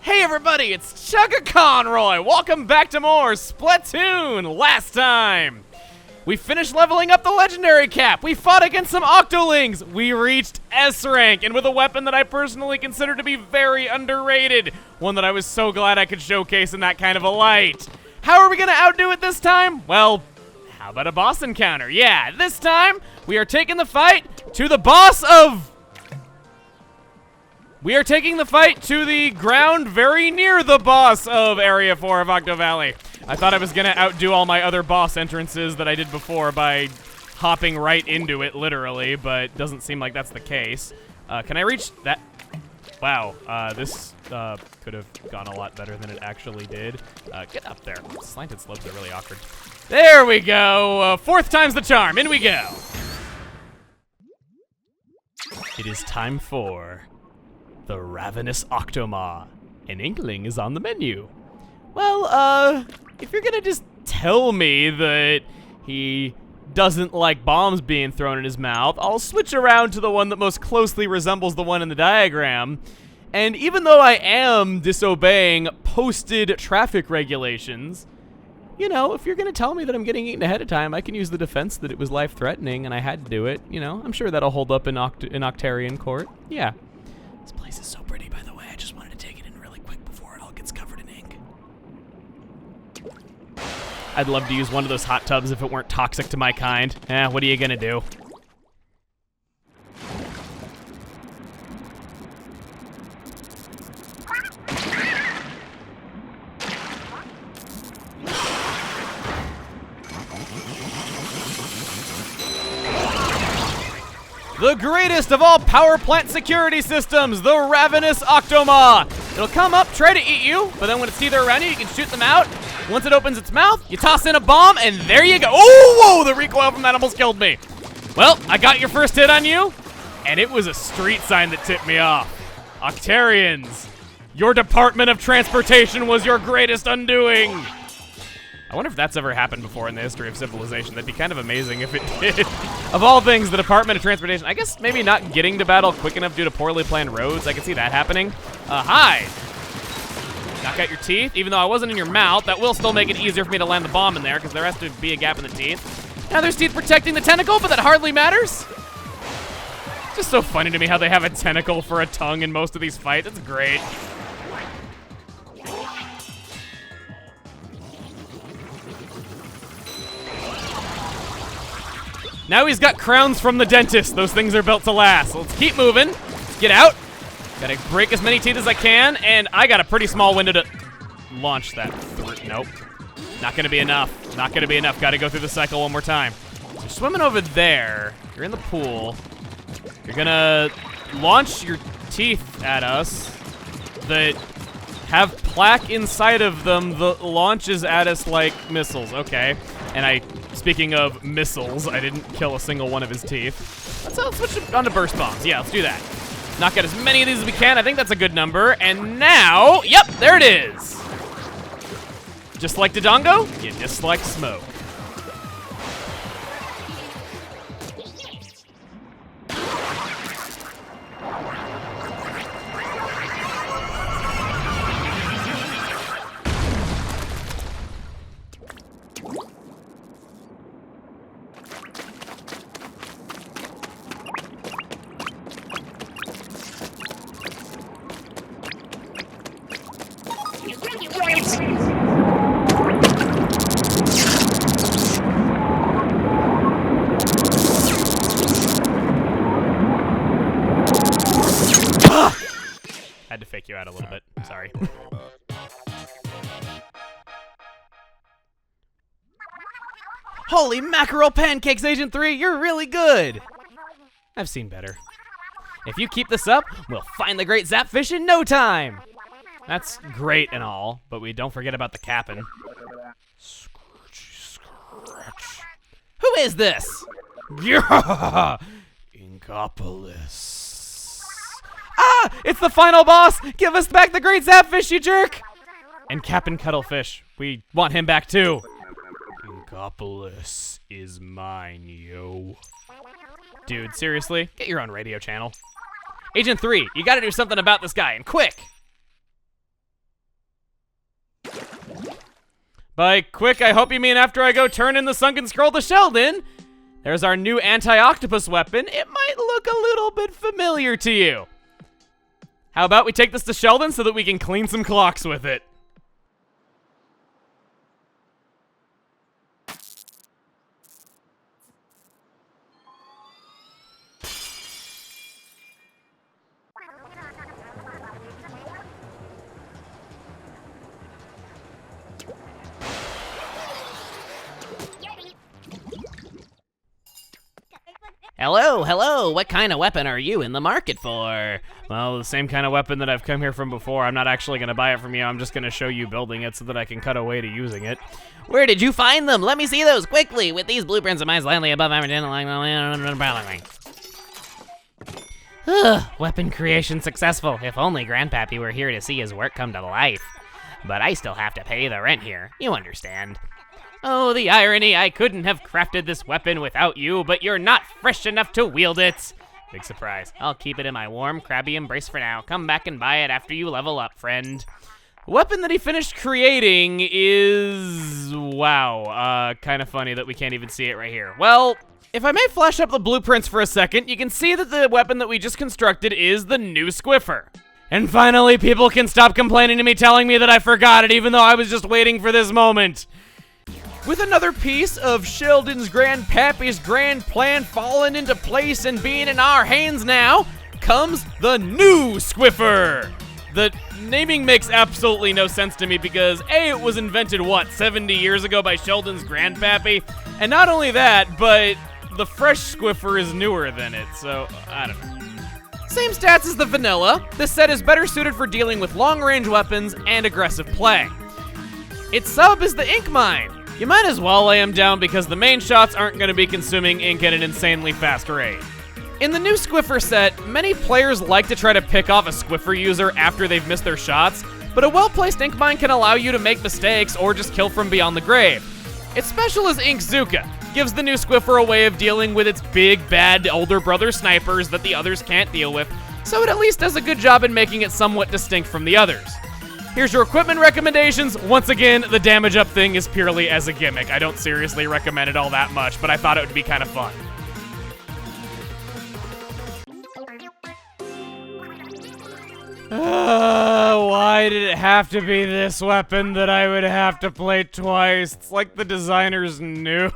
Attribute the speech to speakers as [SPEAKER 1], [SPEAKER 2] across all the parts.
[SPEAKER 1] Hey everybody, it's Chugga Conroy! Welcome back to more Splatoon! Last time, we finished leveling up the legendary cap, we fought against some Octolings, we reached S rank, and with a weapon that I personally consider to be very underrated, one that I was so glad I could showcase in that kind of a light. How are we gonna outdo it this time? Well, how about a boss encounter? Yeah, this time, we are taking the fight to the boss of... We are taking the fight to the ground very near the boss of Area 4 of Octo Valley. I thought I was gonna outdo all my other boss entrances that I did before by hopping right into it, literally, but doesn't seem like that's the case. Can I reach that? Wow, this could have gone a lot better than it actually did. Get up there. Slanted slopes are really awkward. There we go. Fourth time's the charm. In we go. It is time for the Ravenous Octomaw. An inkling is on the menu. Well, if you're gonna just tell me that he doesn't like bombs being thrown in his mouth, I'll switch around to the one that most closely resembles the one in the diagram. And even though I am disobeying posted traffic regulations, you know, if you're gonna tell me that I'm getting eaten ahead of time, I can use the defense that it was life-threatening and I had to do it. You know, I'm sure that'll hold up in Octarian court. Yeah. This place is so pretty, by the way. I just wanted to take it in really quick before it all gets covered in ink. I'd love to use one of those hot tubs if it weren't toxic to my kind. What are you gonna do? The greatest of all power plant security systems, the Ravenous Octomaw. It'll come up, try to eat you, but then when its teeth are around you, you can shoot them out. Once it opens its mouth, you toss in a bomb, and there you go. Oh, whoa, the recoil from that almost killed me. Well, I got your first hit on you, and it was a street sign that tipped me off. Octarians, your Department of Transportation was your greatest undoing. I wonder if that's ever happened before in the history of civilization. That'd be kind of amazing if it did. Of all things, the Department of Transportation. I guess maybe not getting to battle quick enough due to poorly planned roads. I can see that happening. Hi. Knock out your teeth. Even though I wasn't in your mouth, that will still make it easier for me to land the bomb in there because there has to be a gap in the teeth. Now there's teeth protecting the tentacle, but that hardly matters. It's just so funny to me how they have a tentacle for a tongue in most of these fights. It's great. Now he's got crowns from the dentist. Those things are built to last. So let's keep moving. Let's get out. Gotta break as many teeth as I can, and I got a pretty small window to launch that through. Nope. Not gonna be enough. Not gonna be enough. Gotta go through the cycle one more time. So you're swimming over there. You're in the pool. You're gonna launch your teeth at us that have plaque inside of them that launches at us like missiles. Okay. And speaking of missiles, I didn't kill a single one of his teeth. Let's switch it on to burst bombs. Yeah, let's do that. Knock out as many of these as we can. I think that's a good number. And now, yep, there it is. Just like Dodongo, you dislike smoke. Had to fake you out a little bit. Sorry. Holy mackerel pancakes, Agent 3, you're really good. I've seen better. If you keep this up, we'll find the great Zapfish in no time. That's great and all, but we don't forget about the capping. Scratch. Who is this? Yeah! Inkopolis. Ah! It's the final boss! Give us back the great Zapfish, you jerk! And Captain Cuttlefish. We want him back too. Inkopolis is mine, yo. Dude, seriously? Get your own radio channel. Agent 3, you gotta do something about this guy, and quick! By quick, I hope you mean after I go turn in the Sunken Scroll to Sheldon. There's our new anti-octopus weapon. It might look a little bit familiar to you. How about we take this to Sheldon so that we can clean some clocks with it?
[SPEAKER 2] Hello, what kind of weapon are you in the market for?
[SPEAKER 1] Well, the same kind of weapon that I've come here from before. I'm not actually going to buy it from you. I'm just going to show you building it so that I can cut away to using it.
[SPEAKER 2] Where did you find them? Let me see those quickly. With these blueprints of mine slightly above average. Weapon creation successful. If only Grandpappy were here to see his work come to life. But I still have to pay the rent here. You understand.
[SPEAKER 1] Oh, the irony. I couldn't have crafted this weapon without you, but you're not fresh enough to wield it. Big surprise.
[SPEAKER 2] I'll keep it in my warm, crabby embrace for now. Come back and buy it after you level up, friend.
[SPEAKER 1] The weapon that he finished creating is... wow, kind of funny that we can't even see it right here. Well, if I may flash up the blueprints for a second, you can see that the weapon that we just constructed is the new Squiffer. And finally, people can stop complaining to me, telling me that I forgot it, even though I was just waiting for this moment. With another piece of Sheldon's Grandpappy's grand plan falling into place and being in our hands now, comes the new Squiffer. The naming makes absolutely no sense to me because A, it was invented, what, 70 years ago by Sheldon's Grandpappy? And not only that, but the fresh Squiffer is newer than it, so I don't know. Same stats as the vanilla, this set is better suited for dealing with long-range weapons and aggressive play. Its sub is the ink mine. You might as well lay them down because the main shots aren't going to be consuming ink at an insanely fast rate. In the new Squiffer set, many players like to try to pick off a Squiffer user after they've missed their shots, but a well-placed ink mine can allow you to make mistakes or just kill from beyond the grave. Its special is Ink Zuka, gives the new Squiffer a way of dealing with its big, bad older brother snipers that the others can't deal with, so it at least does a good job in making it somewhat distinct from the others. Here's your equipment recommendations. Once again, the damage up thing is purely as a gimmick. I don't seriously recommend it all that much, but I thought it would be kind of fun. Why did it have to be this weapon that I would have to play twice? It's like the designers knew.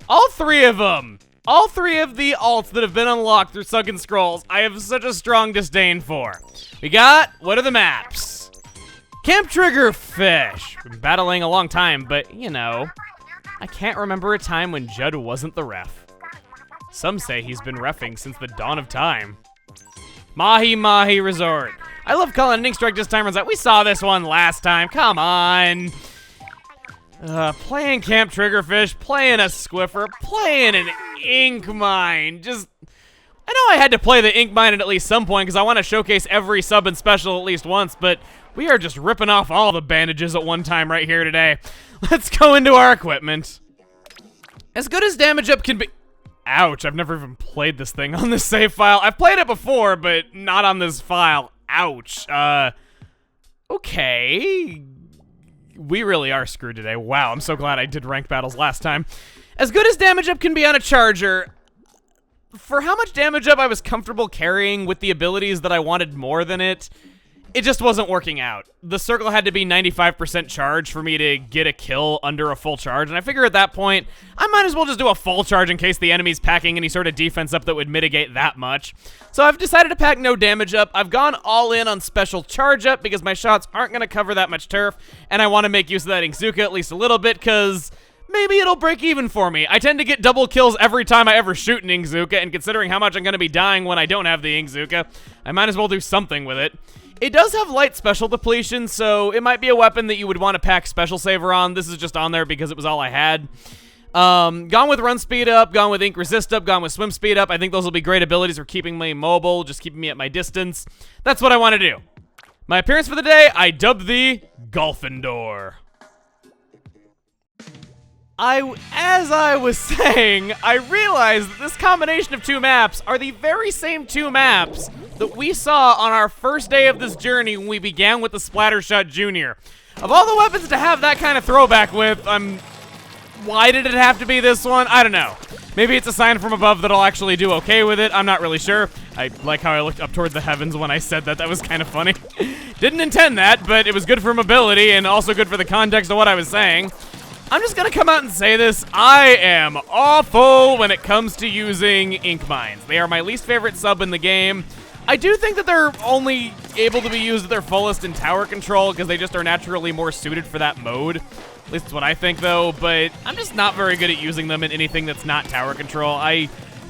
[SPEAKER 1] All three of them. All three of the alts that have been unlocked through Sunken Scrolls, I have such a strong disdain for. We got, what are the maps? Camp Triggerfish. Been battling a long time, but you know, I can't remember a time when Judd wasn't the ref. Some say he's been reffing since the dawn of time. Mahi Mahi Resort. I love calling an Ink Strike this time. Runs out. We saw this one last time. Come on. Playing Camp Triggerfish, playing a Squiffer, playing an Ink Mine. Just, I know I had to play the Ink Mine at least some point because I want to showcase every sub and special at least once, but we are just ripping off all the bandages at one time right here today. Let's go into our equipment. As good as damage up can be... Ouch, I've never even played this thing on this save file. I've played it before, but not on this file. Ouch. Okay. We really are screwed today. Wow, I'm so glad I did ranked battles last time. As good as damage up can be on a charger, for how much damage up I was comfortable carrying with the abilities that I wanted more than it, it just wasn't working out. The circle had to be 95% charge for me to get a kill under a full charge, and I figure at that point, I might as well just do a full charge in case the enemy's packing any sort of defense up that would mitigate that much. So I've decided to pack no damage up. I've gone all in on special charge up because my shots aren't going to cover that much turf, and I want to make use of that Inkzuka at least a little bit because maybe it'll break even for me. I tend to get double kills every time I ever shoot an Inkzuka, and considering how much I'm going to be dying when I don't have the Inkzuka, I might as well do something with it. It does have light special depletion, so it might be a weapon that you would want to pack special saver on. This is just on there because it was all I had. Gone with run speed up, gone with ink resist up, gone with swim speed up. I think those will be great abilities for keeping me mobile, just keeping me at my distance. That's what I want to do. My appearance for the day, I dubbed the Golfindor. As I was saying, I realized that this combination of two maps are the very same two maps that we saw on our first day of this journey when we began with the Splattershot Junior. Of all the weapons to have that kind of throwback with, why did it have to be this one? I don't know. Maybe it's a sign from above that I'll actually do okay with it. I'm not really sure. I like how I looked up toward the heavens when I said that. That was kind of funny. Didn't intend that, but it was good for mobility and also good for the context of what I was saying. I'm just gonna come out and say this. I am awful when it comes to using ink mines. They are my least favorite sub in the game. I do think that they're only able to be used at their fullest in tower control because they just are naturally more suited for that mode. At least that's what I think, though, but I'm just not very good at using them in anything that's not tower control. I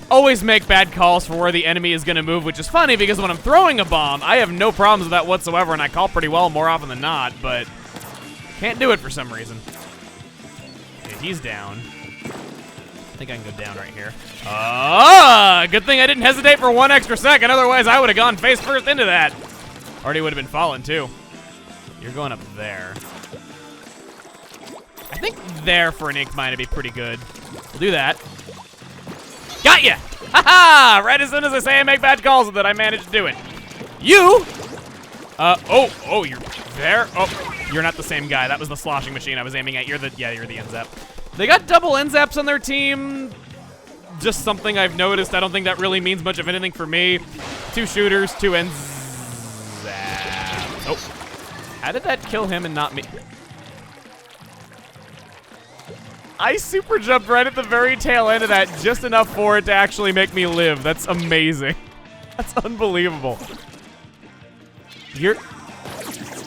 [SPEAKER 1] always make bad calls for where the enemy is going to move, which is funny because when I'm throwing a bomb, I have no problems with that whatsoever, and I call pretty well more often than not, but can't do it for some reason. Okay, he's down. I think I can go down right here. Good thing I didn't hesitate for 1 extra second, otherwise I would have gone face first into that. Already would have been falling, too. You're going up there. I think there for an ink mine would be pretty good. We'll do that. Got ya! Haha! Right as soon as I say I make bad calls with it, I managed to do it. You! Oh, you're there? Oh, you're not the same guy. That was the sloshing machine I was aiming at. You're the NZAP. They got double NZAPs on their team. Just something I've noticed. I don't think that really means much of anything for me. 2 shooters, 2 NZAPs. Oh. How did that kill him and not me? I super jumped right at the very tail end of that, just enough for it to actually make me live. That's amazing. That's unbelievable.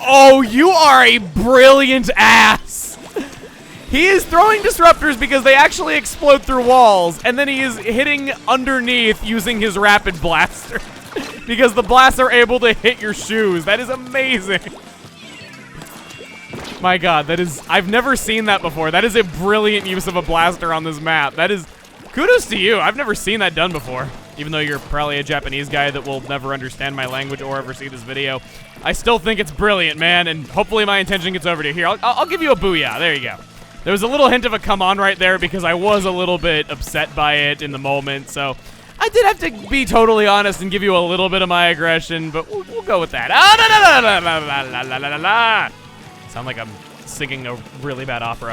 [SPEAKER 1] Oh, you are a brilliant ass. He is throwing disruptors because they actually explode through walls, and then he is hitting underneath using his rapid blaster because the blasts are able to hit your shoes. That is amazing. My God, I've never seen that before. That is a brilliant use of a blaster on this map. That is, kudos to you. I've never seen that done before. Even though you're probably a Japanese guy that will never understand my language or ever see this video, I still think it's brilliant, man, and hopefully my intention gets over to here. I'll give you a booyah. There you go. There was a little hint of a come on right there because I was a little bit upset by it in the moment, so I did have to be totally honest and give you a little bit of my aggression, but we'll go with that. Sound like I'm singing a really bad opera.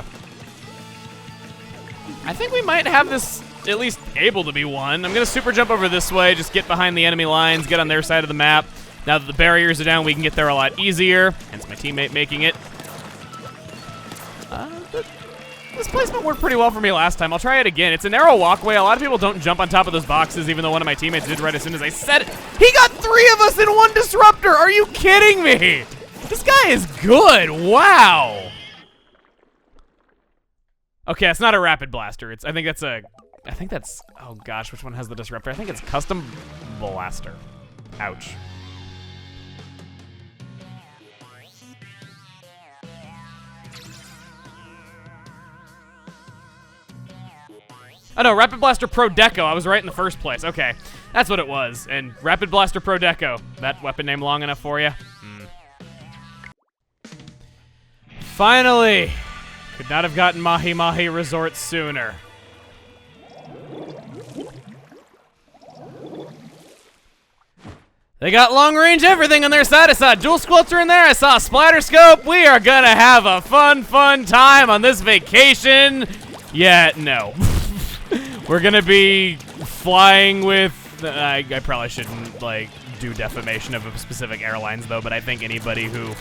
[SPEAKER 1] I think we might have this at least able to be won. I'm gonna super jump over this way, just get behind the enemy lines, get on their side of the map. Now that the barriers are down, we can get there a lot easier, hence my teammate making it. This placement worked pretty well for me last time. I'll try it again. It's a narrow walkway. A lot of people don't jump on top of those boxes, even though one of my teammates did right as soon as I said it. He got 3 of us in 1 disruptor. Are you kidding me? This guy is good. Wow. Okay, it's not a rapid blaster. I think that's, oh gosh, which one has the disruptor? I think it's custom blaster. Ouch. Oh no, Rapid Blaster Pro Deco. I was right in the first place. Okay, that's what it was. And Rapid Blaster Pro Deco. That weapon name long enough for you? Finally! Could not have gotten Mahi Mahi Resort sooner. They got long-range everything on their side. I saw a dual squelcher in there. I saw a splatter scope. We are gonna have a fun time on this vacation. Yeah, no. We're gonna be flying with, I probably shouldn't, like, do defamation of specific airlines, though, but I think anybody who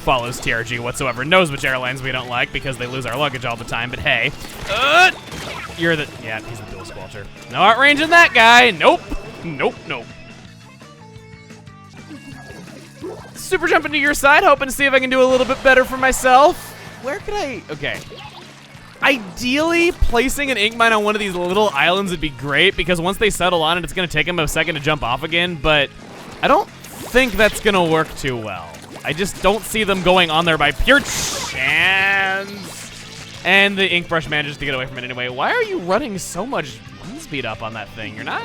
[SPEAKER 1] follows TRG whatsoever knows which airlines we don't like because they lose our luggage all the time, but hey. Yeah, he's the dual squelcher. No outranging that guy. Nope. Nope. Super jumping to your side, hoping to see if I can do a little bit better for myself. Where could I, okay. Ideally, placing an ink mine on one of these little islands would be great because once they settle on it, it's going to take them a second to jump off again, but I don't think that's going to work too well. I just don't see them going on there by pure chance. And the ink brush manages to get away from it anyway. Why are you running so much wind speed up on that thing? You're not...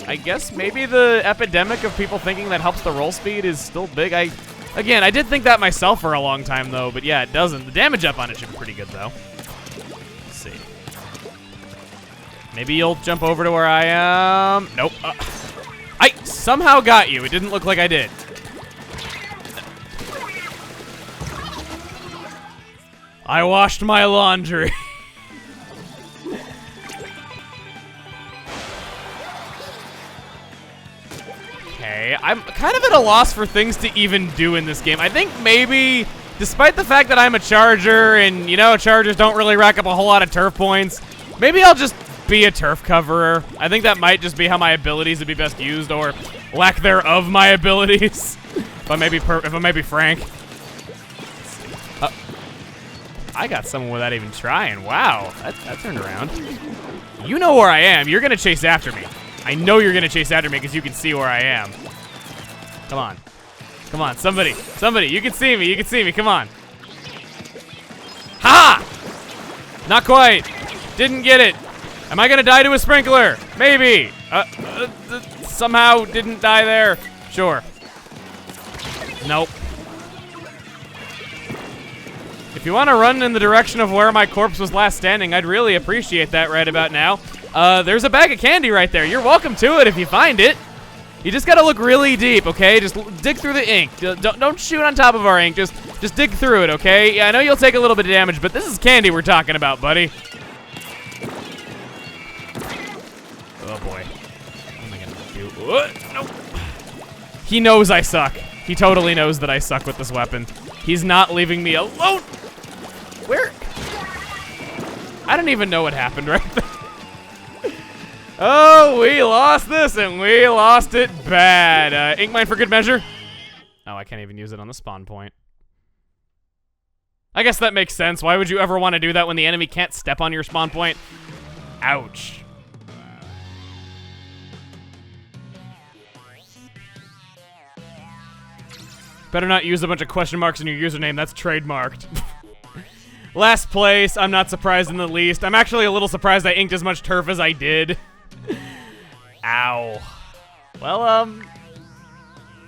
[SPEAKER 1] I guess maybe the epidemic of people thinking that helps the roll speed is still big. Again, I did think that myself for a long time, though, but yeah, it doesn't. The damage up on it should be pretty good, though. Let's see. Maybe you'll jump over to where I am. Nope. I somehow got you. It didn't look like I did. I washed my laundry. Okay, I'm kind of at a loss for things to even do in this game. I think maybe, despite the fact that I'm a charger and, you know, chargers don't really rack up a whole lot of turf points, maybe I'll just be a turf coverer. I think that might just be how my abilities would be best used, or lack thereof my abilities. If I may be frank. I got someone without even trying. Wow, that turned around. You know where I am. You're gonna chase after me. I know you're gonna chase after me because you can see where I am. Come on. Come on, somebody. You can see me, come on. Ha! Not quite. Didn't get it. Am I gonna die to a sprinkler? Maybe. Somehow didn't die there. Sure. Nope. If you want to run in the direction of where my corpse was last standing, I'd really appreciate that right about now. There's a bag of candy right there. You're welcome to it if you find it. You just gotta look really deep, okay? Just dig through the ink. Don't shoot on top of our ink. Just dig through it, okay? Yeah, I know you'll take a little bit of damage, but this is candy we're talking about, buddy. Oh boy. What am I gonna do? Nope. He knows I suck. He totally knows that I suck with this weapon. He's not leaving me alone. Where? I don't even know what happened right there. Oh, we lost this, and we lost it bad. Ink mine for good measure. Oh, I can't even use it on the spawn point. I guess that makes sense. Why would you ever want to do that when the enemy can't step on your spawn point? Ouch. Better not use a bunch of question marks in your username. That's trademarked. Last place. I'm not surprised in the least. I'm actually a little surprised I inked as much turf as I did. Ow. Well,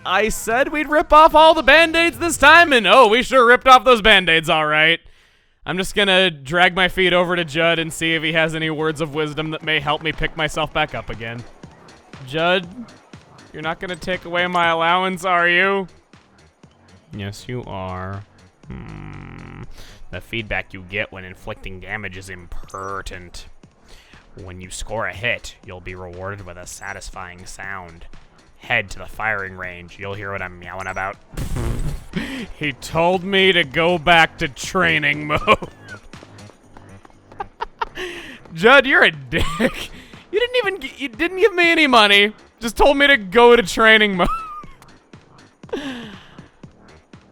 [SPEAKER 1] I said we'd rip off all the band-aids this time, and oh, we sure ripped off those band-aids, all right. I'm just gonna drag my feet over to Judd and see if he has any words of wisdom that may help me pick myself back up again. Judd, you're not gonna take away my allowance, are you? Yes, you are. The feedback you get when inflicting damage is impertinent. When you score a hit, you'll be rewarded with a satisfying sound. Head to the firing range. You'll hear what I'm meowing about. He told me to go back to training mode. Judd, you're a dick. You didn't give me any money. Just told me to go to training mode.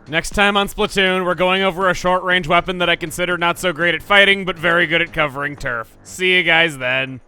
[SPEAKER 1] Next time on Splatoon, we're going over a short-range weapon that I consider not so great at fighting, but very good at covering turf. See you guys then.